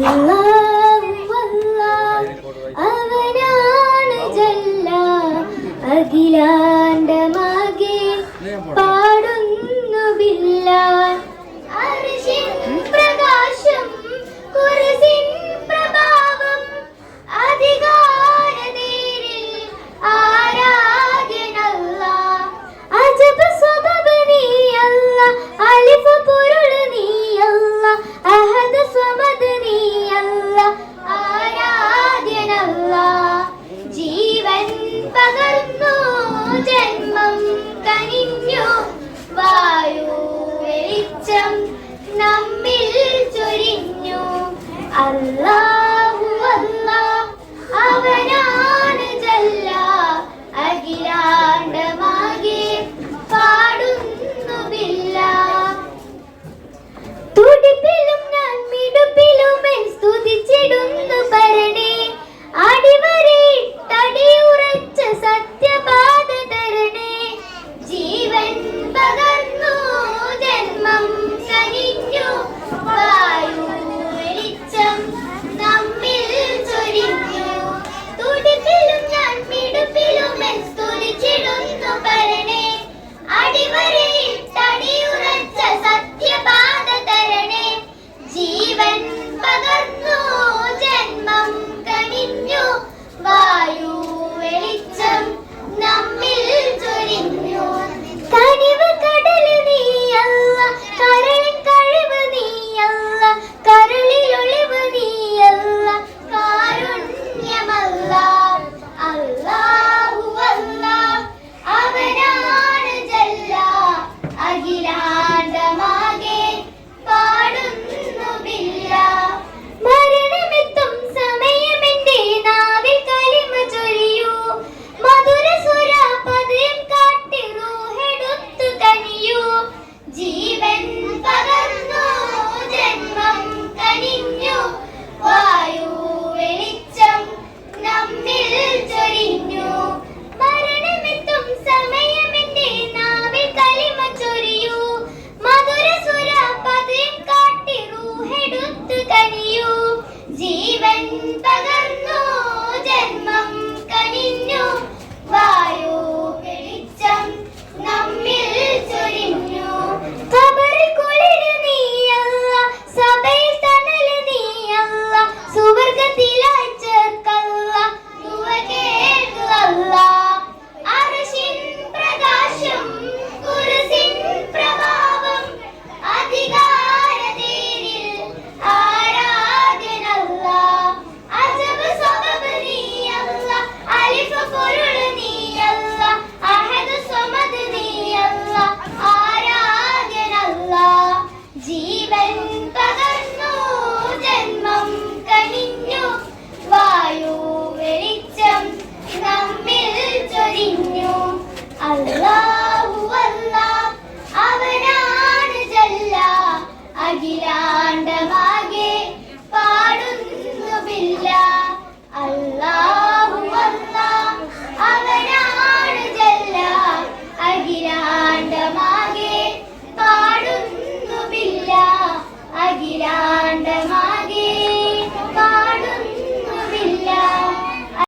അല്ലാഹു അല്ലാഹ് അവനാണ് ജല്ല അഖിലാണ്ടമാകെ പാടുന്നു ബില്ലാഹ് അർശിൻ പ്രകാശം കുർസിൻ പ്രഭാവം അധികാരതേരിൽ ആരാധ്യനല്ലാഹ് അജബ് സബബ് നീ അല്ലാഹ് അലിഫ് പൊരുൾ നീ അല്ലാഹ് അഹദ് സമദ് നീ അല്ലാഹ് ആരാധ്യനല്ലാഹ് ജീവൻ പകർന്നു ജന്മം കനിഞ്ഞു വായു വെളിച്ചം നമ്മിൽ ചൊരിഞ്ഞു അല്ലാഹു അല്ലാഹ് അവനാണ് ജല്ല അഖിലാണ്ടമാകെ പാടുന്നു ബില്ലാഹ് തുടിപ്പിലും ഞാൻ മിടുപ്പിലും സ്തുതിച്ചിടുന്നു പരനെ അടിവരയിട്ടടിയുറച്ച സത്യപാത തരണേ ജീവൻ പകർന്നു ജന്മം കനിഞ്ഞു വായു വെളിച്ചം നമ്മിൽ ചൊരിഞ്ഞു തുടിപ്പിലും ഞാൻ മിടുപ്പിലും സ്തുതിച്ചിടുന്നു പരനെ അടിവരയിട്ടടിയുറച്ച സത്യപാത തരണേ ജീവൻ പകർന്നു ജന്മം കനിഞ്ഞു വായു വെളിച്ചം നമ്മിൽ ചൊരിഞ്ഞു കനിവ് കടൽ നീ അല്ലാഹ് കരളിൻ കഴിവ് നീ അല്ലാഹ് കരളിലൊളിവ് നീ അല്ലാഹ് കാരുണ്യമല്ലാഹ് അല്ലാഹു അല്ലാഹ് അവനാണ് ജല്ല അഖിലാണ്ടമാകെ പാടുന്നു ബില്ലാഹ് മരണമെത്തും സമയമെന്റെ നാവിൽ കലിമ ചൊരിയൂ മധുര സുര പദം കാട്ടി റൂഹെടുത്തു കനിയൂ ജീവൻ പകർന്നു ജന്മം കനിഞ്ഞു വായു വെളിച്ചം നമ്മിൽ ചൊരിഞ്ഞു മരണമെത്തും സമയമെന്റെ നാവിൽ കലിമ ചൊരിയൂ മധുര സുര പദം കാട്ടി റൂഹെടുത്തു കനിയൂ ജീവൻ പകർന്നു ജന്മം കനിഞ്ഞു വായു വെളിച്ചം നമ്മിൽ ചൊരിഞ്ഞു ഖബറിൽ കുളിര് നീ അല്ലാഹ് സഭയിൽ തണൽ നീ അല്ലാഹ് സുവർഗ്ഗത്തിലായി ചേർക്കല്ലാഹ് ദുആ കേൾക്കു അല്ലാഹ് അർശിൻ പ്രകാശം കുർസിൻ പ്രഭാവം അധികാരതേരിൽ ആരാധ്യനല്ലാഹ് അജബ് സബബ് നീ അല്ലാഹ് അലിഫ് പൊരുൾ നീ അല്ലാഹ് അഹദ് സമദ് നീ അല്ലാഹ് ആരാധ്യനല്ലാഹ് ജീവൻ പകർന്നു ജന്മം കനിഞ്ഞു വായു വെളിച്ചം നമ്മിൽ ചൊരിഞ്ഞു അല്ലാഹ്